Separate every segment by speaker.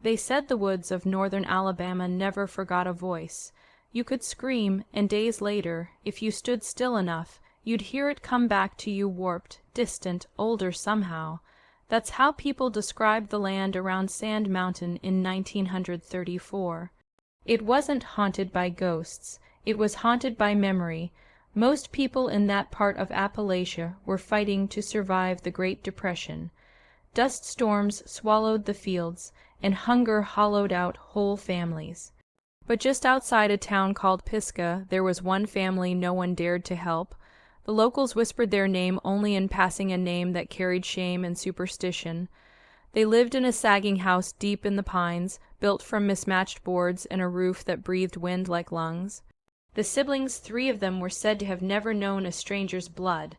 Speaker 1: They said the woods of northern Alabama never forgot a voice. You could scream, and days later, if you stood still enough, you'd hear it come back to you warped, distant, older somehow. That's how people described the land around Sand Mountain in 1934. It wasn't haunted by ghosts. It was haunted by memory. Most people in that part of Appalachia were fighting to survive the Great Depression. Dust storms swallowed the fields, and hunger hollowed out whole families. But just outside a town called Pisgah, there was one family no one dared to help. The locals whispered their name only in passing a name that carried shame and superstition. They lived in a sagging house deep in the pines, built from mismatched boards and a roof that breathed wind like lungs. The siblings, 3 of them, were said to have never known a stranger's blood.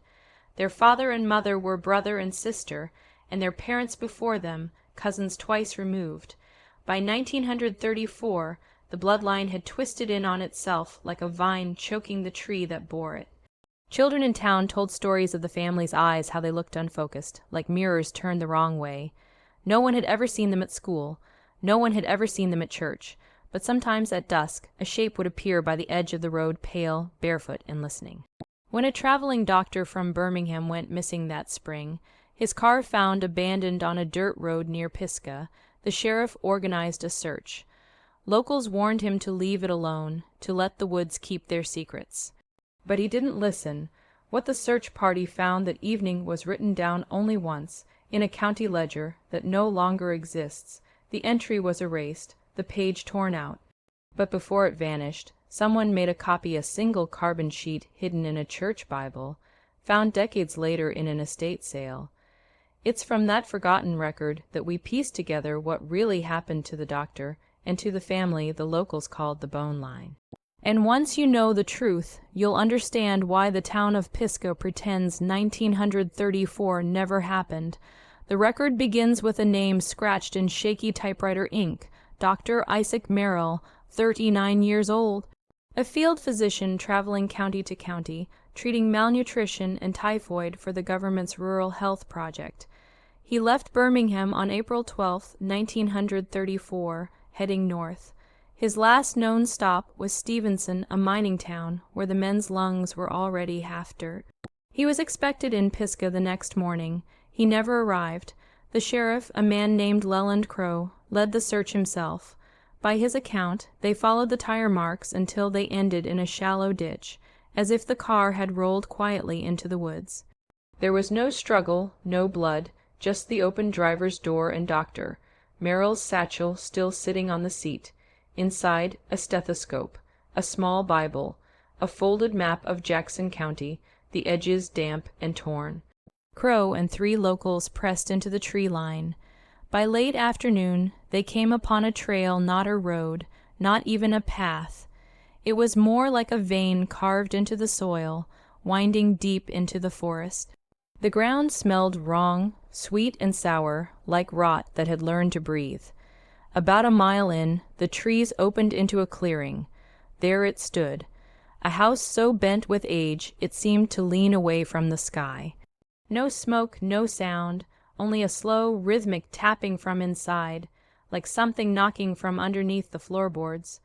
Speaker 1: Their father and mother were brother and sister, and their parents before them, cousins twice removed. By 1934, the bloodline had twisted in on itself like a vine choking the tree that bore it. Children in town told stories of the family's eyes, how they looked unfocused, like mirrors turned the wrong way. No one had ever seen them at school. No one had ever seen them at church. But sometimes at dusk, a shape would appear by the edge of the road, pale, barefoot, and listening. When a traveling doctor from Birmingham went missing that spring, his car found abandoned on a dirt road near Pisgah, the sheriff organized a search. Locals warned him to leave it alone, to let the woods keep their secrets. But he didn't listen. What the search party found that evening was written down only once, in a county ledger that no longer exists. The entry was erased, the page torn out. But before it vanished, someone made a copy, a single carbon sheet hidden in a church Bible, found decades later in an estate sale. It's from that forgotten record that we piece together what really happened to the doctor and to the family the locals called the Bone Line. And once you know the truth, you'll understand why the town of Pisgah pretends 1934 never happened. The record begins with a name scratched in shaky typewriter ink, Dr. Isaac Merrill, 39 years old. A field physician traveling county to county, treating malnutrition and typhoid for the government's Rural Health Project. He left Birmingham on April 12, 1934, heading north. His last known stop was Stevenson, a mining town where the men's lungs were already half dirt. He was expected in Pisgah the next morning. He never arrived. The sheriff, a man named Leland Crow, led the search himself. By his account, they followed the tire marks until they ended in a shallow ditch, as if the car had rolled quietly into the woods. There was no struggle, no blood, just the open driver's door and doctor, Merrill's satchel still sitting on the seat. Inside, a stethoscope, a small Bible, a folded map of Jackson County, the edges damp and torn. Crow and 3 locals pressed into the tree line. By late afternoon, they came upon a trail, not a road, not even a path. It was more like a vein carved into the soil, winding deep into the forest. The ground smelled wrong, sweet and sour, like rot that had learned to breathe. About a mile in, the trees opened into a clearing. There it stood, a house so bent with age it seemed to lean away from the sky. No smoke, no sound, only a slow, rhythmic tapping from inside, like something knocking from underneath the floorboards.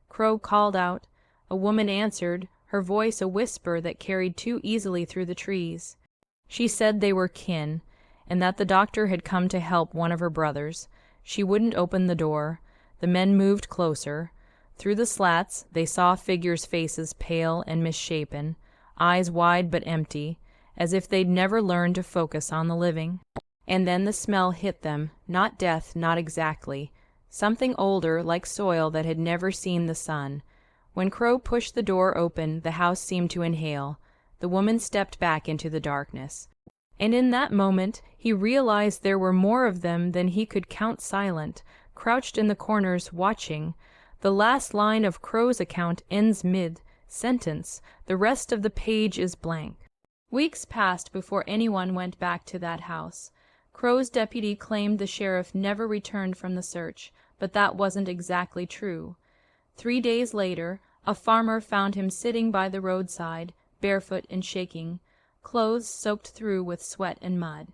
Speaker 1: Crow called out. A woman answered, her voice a whisper that carried too easily through the trees. She said they were kin, and that the doctor had come to help one of her brothers. She wouldn't open the door. The men moved closer. Through the slats they saw figures' faces pale and misshapen, eyes wide but empty, as if they'd never learned to focus on the living. And then the smell hit them, not death, not exactly. Something older, like soil that had never seen the sun. When Crow pushed the door open, the house seemed to inhale. The woman stepped back into the darkness. And in that moment, he realized there were more of them than he could count silent, crouched in the corners, watching. The last line of Crow's account ends mid-sentence. The rest of the page is blank. Weeks passed before anyone went back to that house. Crow's deputy claimed the sheriff never returned from the search, but that wasn't exactly true. 3 days later, a farmer found him sitting by the roadside, barefoot and shaking, clothes soaked through with sweat and mud.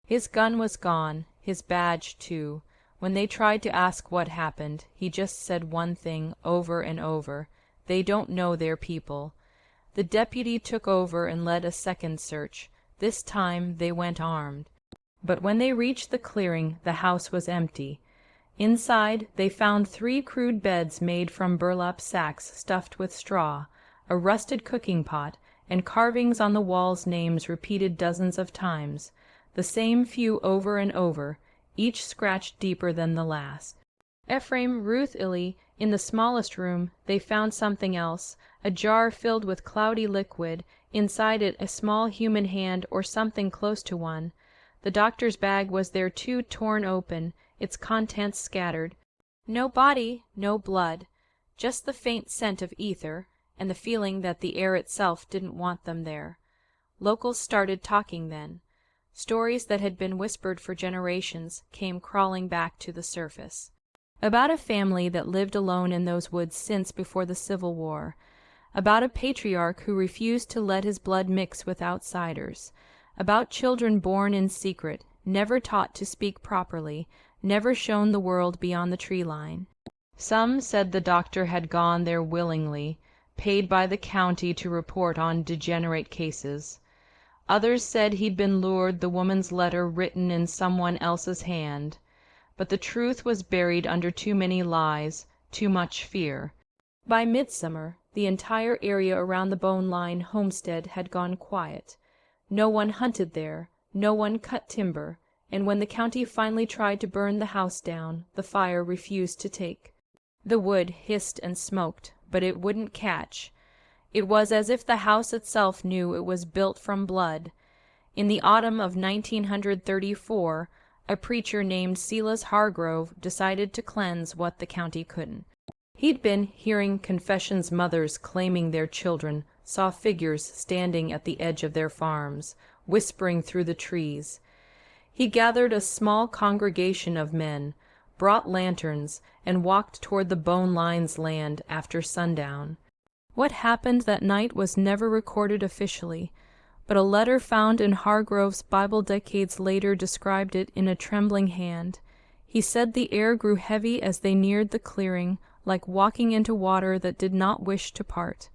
Speaker 1: His gun was gone, his badge too. When they tried to ask what happened, he just said one thing over and over: "They don't know their people." The deputy took over and led a second search. This time they went armed. But when they reached the clearing, the house was empty. Inside, they found 3 crude beds made from burlap sacks stuffed with straw, a rusted cooking pot, and carvings on the walls, names repeated dozens of times, the same few over and over, each scratched deeper than the last. Ephraim, Ruth, Illy, in the smallest room, they found something else, a jar filled with cloudy liquid, inside it a small human hand or something close to one. The doctor's bag was there too, torn open, its contents scattered. No body, no blood, just the faint scent of ether, and the feeling that the air itself didn't want them there. Locals started talking then. Stories that had been whispered for generations came crawling back to the surface. About a family that lived alone in those woods since before the Civil War. About a patriarch who refused to let his blood mix with outsiders. About children born in secret, never taught to speak properly, never shown the world beyond the tree line. Some said the doctor had gone there willingly, paid by the county to report on degenerate cases. Others said he'd been lured, the woman's letter written in someone else's hand. But the truth was buried under too many lies, too much fear. By midsummer, the entire area around the Bone Line homestead had gone quiet. No one hunted there, no one cut timber, and when the county finally tried to burn the house down, the fire refused to take. The wood hissed and smoked, but it wouldn't catch. It was as if the house itself knew it was built from blood. In the autumn of 1934, a preacher named Silas Hargrove decided to cleanse what the county couldn't. He'd been hearing confessions, mothers claiming their children saw figures standing at the edge of their farms, whispering through the trees. He gathered a small congregation of men, brought lanterns, and walked toward the Bone Line's land after sundown. What happened that night was never recorded officially, but a letter found in Hargrove's Bible decades later described it in a trembling hand. He said the air grew heavy as they neared the clearing, like walking into water that did not wish to part.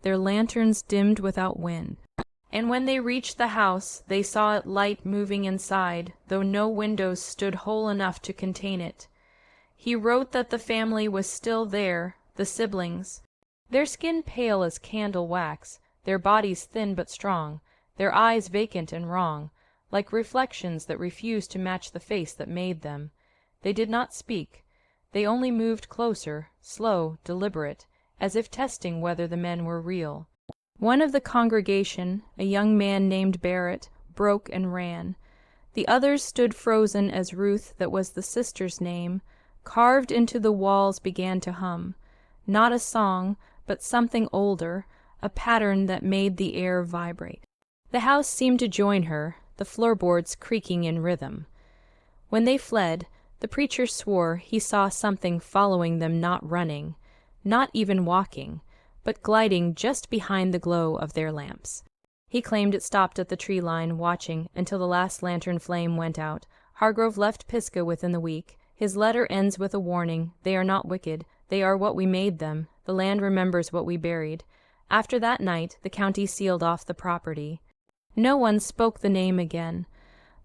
Speaker 1: Their lanterns dimmed without wind. And when they reached the house, they saw it light moving inside, though no windows stood whole enough to contain it. He wrote that the family was still there, the siblings. Their skin pale as candle wax, their bodies thin but strong, their eyes vacant and wrong, like reflections that refused to match the face that made them. They did not speak. They only moved closer, slow, deliberate, as if testing whether the men were real. One of the congregation, a young man named Barrett, broke and ran. The others stood frozen as Ruth, that was the sister's name, carved into the walls, began to hum. Not a song, but something older, a pattern that made the air vibrate. The house seemed to join her, the floorboards creaking in rhythm. When they fled, the preacher swore he saw something following them, not running, not even walking, but gliding just behind the glow of their lamps. He claimed it stopped at the tree line, watching until the last lantern flame went out. Hargrove left Pisgah within the week. His letter ends with a warning: they are not wicked, they are what we made them. The land remembers what we buried. After that night, the county sealed off the property. No one spoke the name again.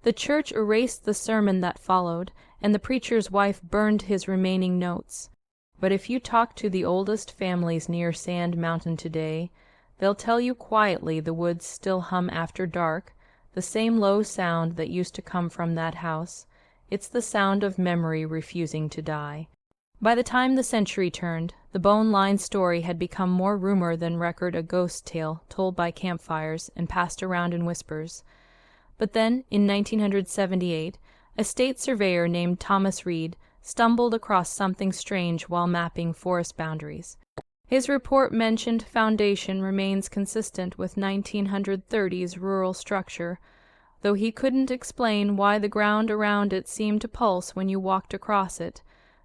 Speaker 1: The church erased the sermon that followed, and the preacher's wife burned his remaining notes. But if you talk to the oldest families near Sand Mountain today, they'll tell you quietly the woods still hum after dark, the same low sound that used to come from that house. It's the sound of memory refusing to die. By the time the century turned, the Bone Line story had become more rumor than record, a ghost tale told by campfires and passed around in whispers. But then, in 1978, a state surveyor named Thomas Reed stumbled across something strange while mapping forest boundaries. His report mentioned foundation remains consistent with 1930s rural structure, though he couldn't explain why the ground around it seemed to pulse when you walked across it.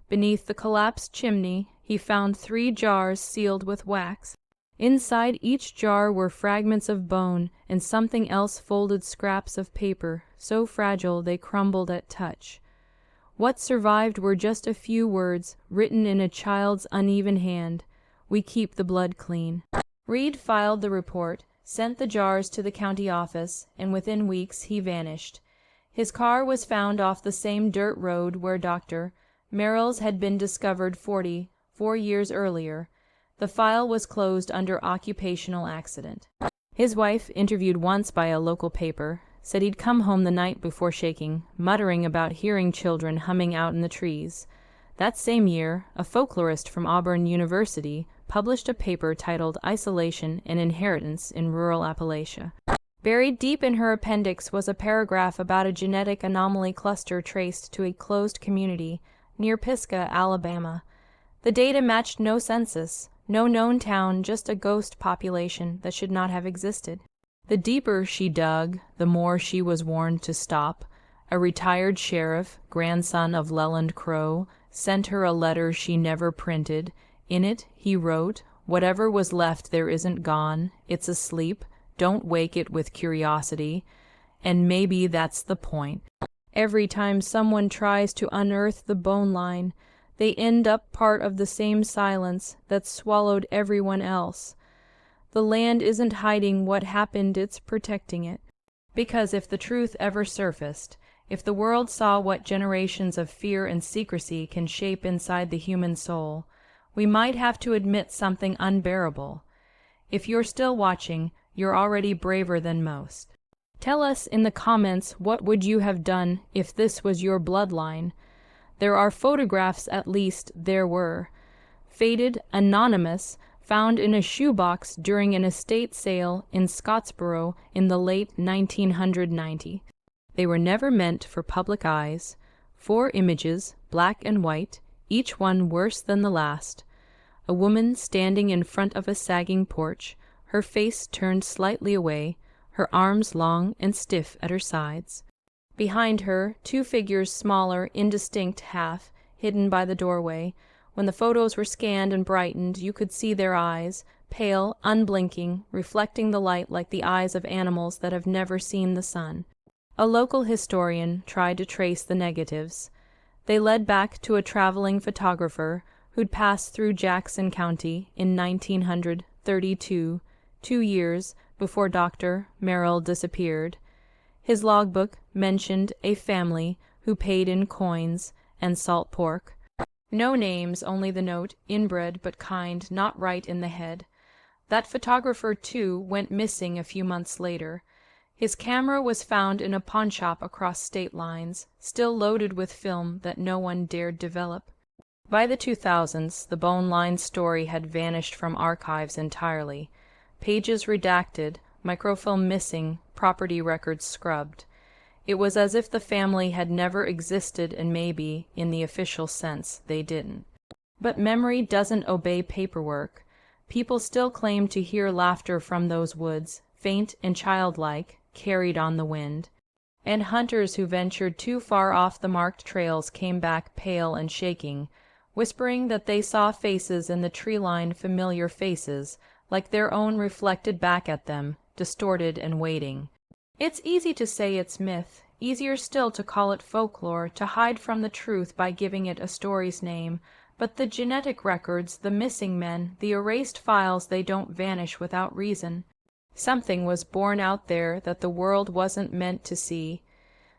Speaker 1: Beneath the collapsed chimney, he found 3 jars sealed with wax. Inside each jar were fragments of bone and something else, folded scraps of paper, so fragile they crumbled at touch. What survived were just a few words written in a child's uneven hand. We keep the blood clean. Reed filed the report, sent the jars to the county office, and within weeks he vanished. His car was found off the same dirt road where Dr. Merrill's had been discovered 4 years earlier. The file was closed under occupational accident. His wife, interviewed once by a local paper, said he'd come home the night before shaking, muttering about hearing children humming out in the trees. That same year, a folklorist from Auburn University published a paper titled Isolation and Inheritance in Rural Appalachia. Buried deep in her appendix was a paragraph about a genetic anomaly cluster traced to a closed community near Pisgah, Alabama. The data matched no census, no known town, just a ghost population that should not have existed. The deeper she dug, the more she was warned to stop. A retired sheriff, grandson of Leland Crow, sent her a letter she never printed. In it, he wrote, "Whatever was left there isn't gone. It's asleep. Don't wake it with curiosity." And maybe that's the point. Every time someone tries to unearth the bone line, they end up part of the same silence that swallowed everyone else. The land isn't hiding what happened, it's protecting it. Because if the truth ever surfaced, if the world saw what generations of fear and secrecy can shape inside the human soul, we might have to admit something unbearable. If you're still watching, you're already braver than most. Tell us in the comments what would you have done if this was your bloodline. There are photographs, at least there were. Faded, anonymous, found in a shoebox during an estate sale in Scottsboro in the late 1990. They were never meant for public eyes. 4 images, black and white, each one worse than the last. A woman standing in front of a sagging porch, her face turned slightly away, her arms long and stiff at her sides. Behind her, 2 figures smaller, indistinct half, hidden by the doorway. When the photos were scanned and brightened, you could see their eyes, pale, unblinking, reflecting the light like the eyes of animals that have never seen the sun. A local historian tried to trace the negatives. They led back to a traveling photographer who'd passed through Jackson County in 1932, 2 years before Dr. Merrill disappeared. His logbook mentioned a family who paid in coins and salt pork. No names, only the note, "Inbred but kind, not right in the head." That photographer, too, went missing a few months later. His camera was found in a pawnshop across state lines, still loaded with film that no one dared develop. By the 2000s, the bone line story had vanished from archives entirely. Pages redacted, microfilm missing, property records scrubbed. It was as if the family had never existed, and maybe, in the official sense, they didn't. But memory doesn't obey paperwork. People still claim to hear laughter from those woods, faint and childlike, carried on the wind. And hunters who ventured too far off the marked trails came back pale and shaking, whispering that they saw faces in the tree-line, familiar faces, like their own reflected back at them, distorted and waiting. It's easy to say it's myth, easier still to call it folklore, to hide from the truth by giving it a story's name, but the genetic records, the missing men, the erased files, they don't vanish without reason. Something was born out there that the world wasn't meant to see.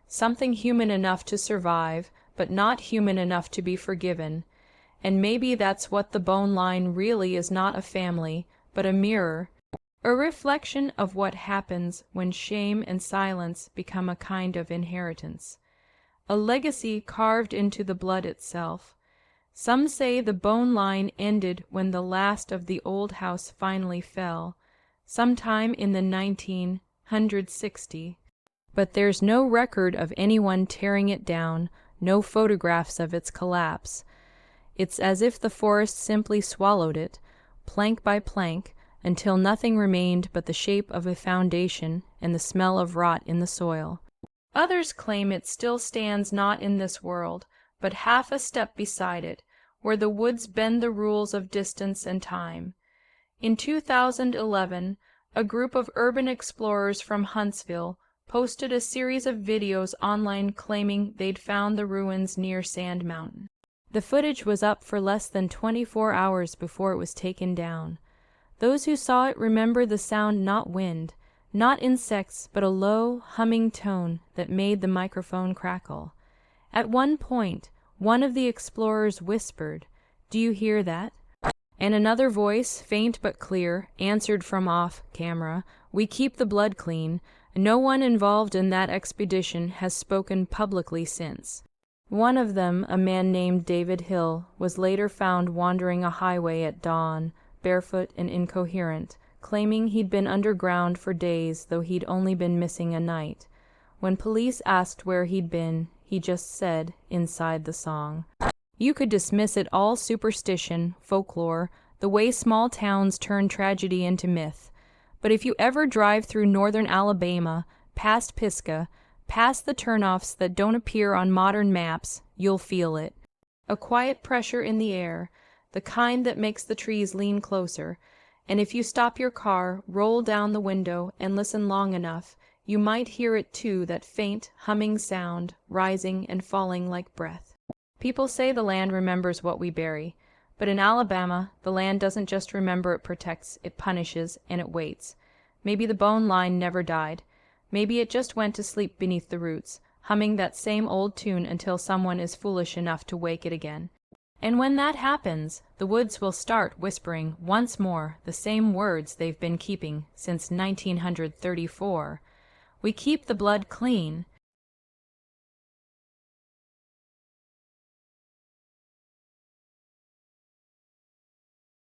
Speaker 1: Something human enough to survive, but not human enough to be forgiven. And maybe that's what the bone line really is, not a family, but a mirror. A reflection of what happens when shame and silence become a kind of inheritance. A legacy carved into the blood itself. Some say the bone line ended when the last of the old house finally fell, sometime in the 1960. But there's no record of anyone tearing it down, no photographs of its collapse. It's as if the forest simply swallowed it, plank by plank, until nothing remained but the shape of a foundation and the smell of rot in the soil. Others claim it still stands not in this world, but half a step beside it, where the woods bend the rules of distance and time. In 2011, a group of urban explorers from Huntsville posted a series of videos online claiming they'd found the ruins near Sand Mountain. The footage was up for less than 24 hours before it was taken down. Those who saw it remember the sound, not wind, not insects, but a low, humming tone that made the microphone crackle. At one point, one of the explorers whispered, "Do you hear that?" And another voice, faint but clear, answered from off camera, "We keep the blood clean. No one involved in that expedition has spoken publicly since." One of them, a man named David Hill, was later found wandering a highway at dawn, barefoot and incoherent, claiming he'd been underground for days, though he'd only been missing a night. When police asked where he'd been, he just said, inside the song. You could dismiss it all superstition, folklore, the way small towns turn tragedy into myth. But if you ever drive through northern Alabama, past Pisgah, past the turnoffs that don't appear on modern maps, you'll feel it. A quiet pressure in the air, the kind that makes the trees lean closer, and if you stop your car, roll down the window, and listen long enough, you might hear it too, that faint, humming sound, rising and falling like breath. People say the land remembers what we bury, but in Alabama, the land doesn't just remember, it protects, it punishes, and it waits. Maybe the bone line never died. Maybe it just went to sleep beneath the roots, humming that same old tune until someone is foolish enough to wake it again. And when that happens, the woods will start whispering once more the same words they've been keeping since 1934. We keep the blood clean.